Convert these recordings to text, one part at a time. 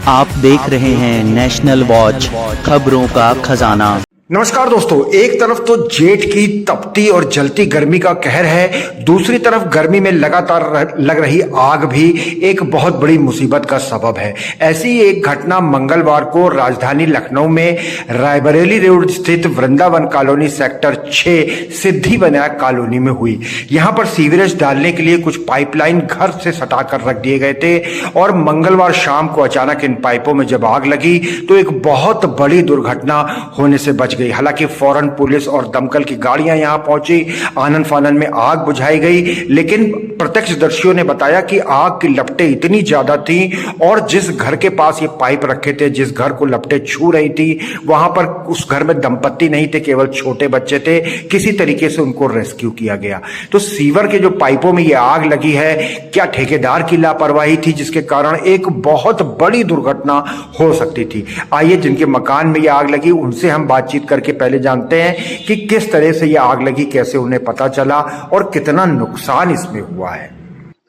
आप देख रहे हैं नेशनल वॉच, खबरों का खजाना। नमस्कार दोस्तों, एक तरफ तो जेठ की तपती और जलती गर्मी का कहर है, दूसरी तरफ गर्मी में लगातार लग रही आग भी एक बहुत बड़ी मुसीबत का सबब है। ऐसी ही एक घटना मंगलवार को राजधानी लखनऊ में रायबरेली रोड स्थित Vrindavan colony sector 6 Siddhi Vinayak colony में हुई। यहां पर सीवरेज डालने के लिए कुछ पाइपलाइन घर से सटाकर रख दिए गए थे और मंगलवार शाम को अचानक इन पाइपों में जब आग लगी तो एक बहुत बड़ी दुर्घटना होने से बच गई। हालांकि फौरन पुलिस और दमकल की गाड़ियां यहां पहुंची, आनन फानन में आग बुझाई गई, लेकिन प्रत्यक्षदर्शियों ने बताया कि आग की लपटें इतनी ज्यादा थी और जिस घर के पास ये पाइप रखे थे, जिस घर को लपटें छू रही थी, वहां पर उस घर में दंपत्ति नहीं थे, केवल छोटे बच्चे थे। किसी तरीके से उनको रेस्क्यू किया गया। तो सीवर के जो पाइपों में ये आग लगी है, क्या ठेकेदार की लापरवाही थी जिसके कारण एक बहुत बड़ी दुर्घटना हो सकती थी? आइए जिनके मकान में ये आग लगी उनसे हम बातचीत करके पहले जानते हैं कि किस तरह से यह आग लगी, कैसे उन्हें पता चला और कितना नुकसान इसमें हुआ है।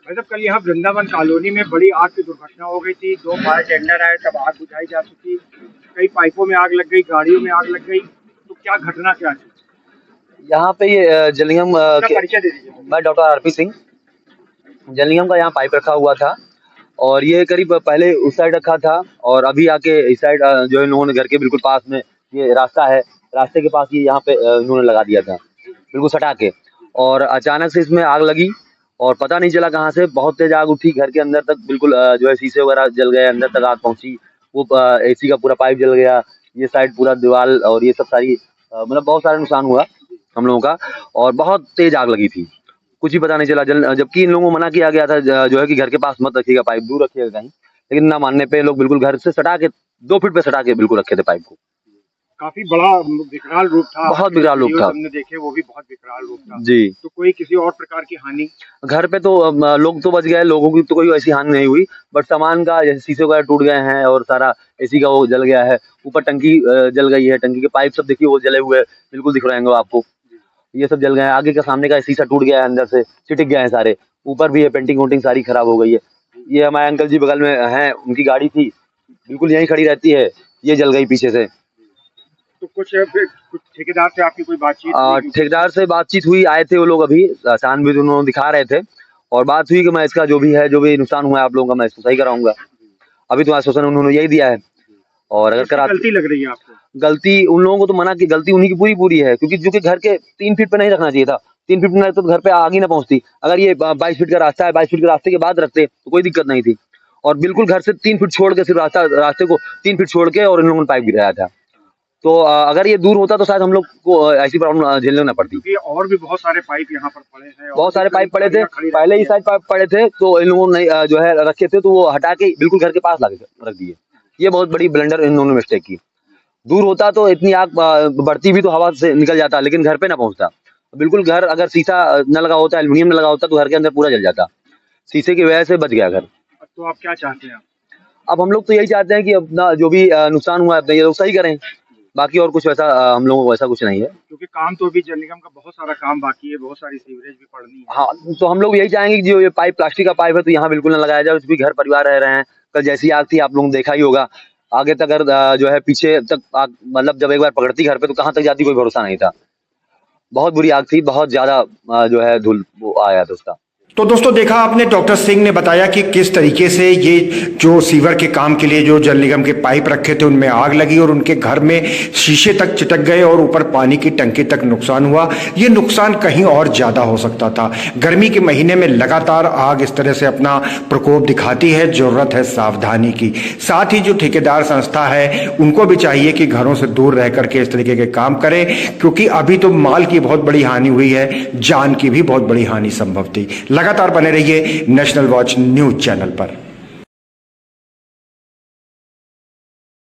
मतलब कल यहाँ वृंदावन कॉलोनी में बड़ी आग की दुर्घटना हो गई थी। 2 फायर टेंडर आए, तब आग बुझाई जा चुकी। कई पाइपों में आग लग गई, गाड़ियों में आग लग गई। तो क्या घटना क्या थी यहाँ पे? ये जलनिगम परिचय दे दीजिए। मैं डॉक्टर आरपी सिंह। जलनिगम का यहाँ पाइप रखा हुआ था और ये करीब पहले उस साइड रखा था और अभी आके इस साइड जो इन लोगों ने घर के बिल्कुल पास में ये रास्ता है, रास्ते के पास ये यहाँ पे इन्होंने लगा दिया था बिल्कुल सटा के। और अचानक से इसमें आग लगी और पता नहीं चला कहाँ से बहुत तेज आग उठी, घर के अंदर तक बिल्कुल जो है शीशे वगैरह जल गए, अंदर तक आग पहुंची। वो एसी का पूरा पाइप जल गया, ये साइड पूरा दीवार और ये सब सारी मतलब बहुत सारा नुकसान हुआ हम लोगों का। और बहुत तेज आग लगी थी, कुछ ही पता नहीं चला। जबकि इन लोगों को मना किया गया था जो है कि घर के पास मत रखिएगा पाइप, दूर रखिएगा कहीं, लेकिन ना मानने पे लोग बिल्कुल घर से सटा के 2 फीट पे सटा के बिल्कुल रखे थे पाइप को। काफी बड़ा विकराल रूप था, बहुत विकराल रूप था। हमने देखे, वो भी बहुत विकराल रूप था जी। तो कोई किसी और प्रकार की हानि घर पे तो लोग तो बच गए, लोगों की तो कोई ऐसी हानि नहीं हुई, बट सामान का जैसे शीशे वगैरह टूट गए हैं और सारा एसी का वो जल गया है। ऊपर टंकी जल गई है, टंकी के पाइप सब देखिए वो जले हुए बिल्कुल दिख रहे होंगे आपको, ये सब जल गए हैं। आगे का सामने का शीशा टूट गया है, अंदर से चिटक गए हैं सारे। ऊपर भी है, पेंटिंग वोटिंग सारी खराब हो गई है। ये हमारे अंकल जी बगल में हैं, उनकी गाड़ी थी बिल्कुल यहीं खड़ी रहती है, ये जल गई पीछे से। तो कुछ ठेकेदार से आपकी कोई बातचीत? ठेकेदार से बातचीत हुई, आए थे वो लोग, अभी सहानुभूति भी उन्होंने दिखा रहे थे और बात हुई कि मैं इसका जो भी नुकसान हुआ है आप लोगों का मैं इसको सही कराऊंगा। अभी तो आश्वासन उन्होंने यही दिया है। और अगर गलती लग रही है आपको? गलती उन लोगों को तो मना की, गलती उन्हीं की पूरी है, क्योंकि जो कि घर के 3 फीट पे नहीं रखना चाहिए था। 3 फीट में तो घर पे आग ही ना पहुंचती। अगर ये 22 फीट का रास्ता है, 22 फीट के रास्ते के बाद रखते तो कोई दिक्कत नहीं थी। और बिल्कुल घर से 3 फीट छोड़ के, सिर्फ रास्ते को 3 फीट छोड़ के और इन लोगों ने पाइप गिराया था। तो अगर ये दूर होता तो शायद हम लोग को ऐसी प्रॉब्लम झेलनी ना पड़ती। और भी बहुत सारे पाइप यहाँ पर पड़े हैं, बहुत सारे पाइप पड़े थे, पहले ही साइड पाइप पड़े थे, तो इन लोगों ने जो है रखे थे तो वो हटा के बिल्कुल घर के पास ला के रख दिए। ये बहुत बड़ी ब्लंडर इन लोगों ने मिस्टेक की। दूर होता तो इतनी आग बढ़ती भी तो हवा से निकल जाता, लेकिन घर पे ना पहुंचता। बिल्कुल घर अगर शीशा न लगा होता, एल्यूमिनियम न लगा होता, तो घर के अंदर पूरा जल जाता। शीशे की वजह से बच गया घर। तो आप क्या चाहते हैं? अब हम लोग तो यही चाहते हैं कि अपना जो भी नुकसान हुआ है ये लोग सही करें, बाकी और कुछ वैसा हम लोगों को ऐसा कुछ नहीं है। क्योंकि काम तो अभी जल निगम का बहुत सारा काम बाकी है, बहुत सारी सीवरेज भी पड़नी है। हाँ, तो हम लोग यही चाहेंगे कि जो ये पाइप प्लास्टिक का पाइप है तो यहाँ बिल्कुल ना लगाया जाए। उसमें घर परिवार रह रहे हैं, कल जैसी आग थी आप लोगों ने देखा ही होगा। आगे तक अगर जो है पीछे तक आग, मतलब जब एक बार पकड़ती घर पे तो कहाँ तक जाती कोई भरोसा नहीं था। बहुत बुरी आग थी, बहुत ज्यादा जो है धूल वो आया था उसका। तो दोस्तों देखा आपने, डॉक्टर सिंह ने बताया कि किस तरीके से ये जो सीवर के काम के लिए जो जल निगम के पाइप रखे थे उनमें आग लगी और उनके घर में शीशे तक चिटक गए और ऊपर पानी की टंकी तक नुकसान हुआ। ये नुकसान कहीं और ज्यादा हो सकता था। गर्मी के महीने में लगातार आग इस तरह से अपना प्रकोप दिखाती है, जरूरत है सावधानी की। साथ ही जो ठेकेदार संस्था है उनको भी चाहिए कि घरों से दूर रह करके इस तरीके के काम करें, क्योंकि अभी तो माल की बहुत बड़ी हानि हुई है, जान की भी बहुत बड़ी हानि संभव थी। लगातार बने रहिए नेशनल वॉच न्यूज चैनल पर।